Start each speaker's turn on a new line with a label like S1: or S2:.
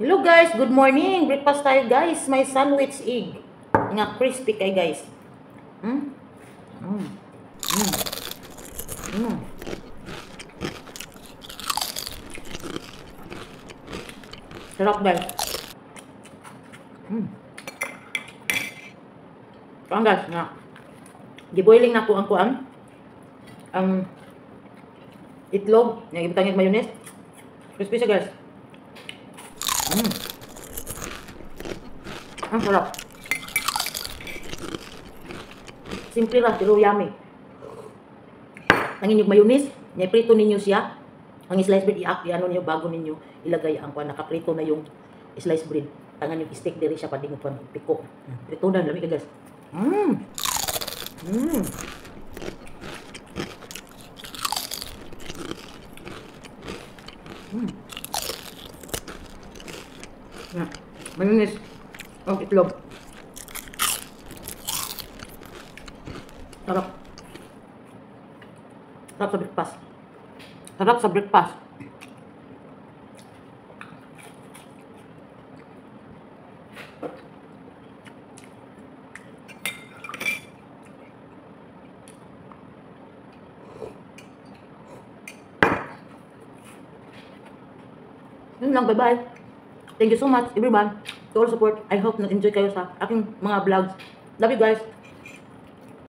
S1: Hello guys, good morning. Breakfast tayo guys. May sandwich egg. Nga crispy kay guys. Mm. Mm. Mm. Mm. Sarap guys. Mm. Kuan guys nga. Giboiling na ko ang kuan. Ang itlog, nga ibutang mayonnaise. Crispy siya guys. Mm. Ang sarap. Simple lang, pero yummy. Ang inyong mayonnaise, prito ninyo siya. Ang slice bread, i-ano niyo bago ninyo ilagay ang kuan. Nakaprito na yung slice bread. Tangan yung steak diri siya pading kuan piko. Prito na, lami ka guys. Mm. Mm. Mm. Yeah. Mayonnaise. Ang itlog. Sarap. Sarap sa breakfast. Sarap sa breakfast. Yun lang, bye-bye. Thank you so much, everyone, to all support. I hope na-enjoy kayo sa aking mga vlogs. Love you guys.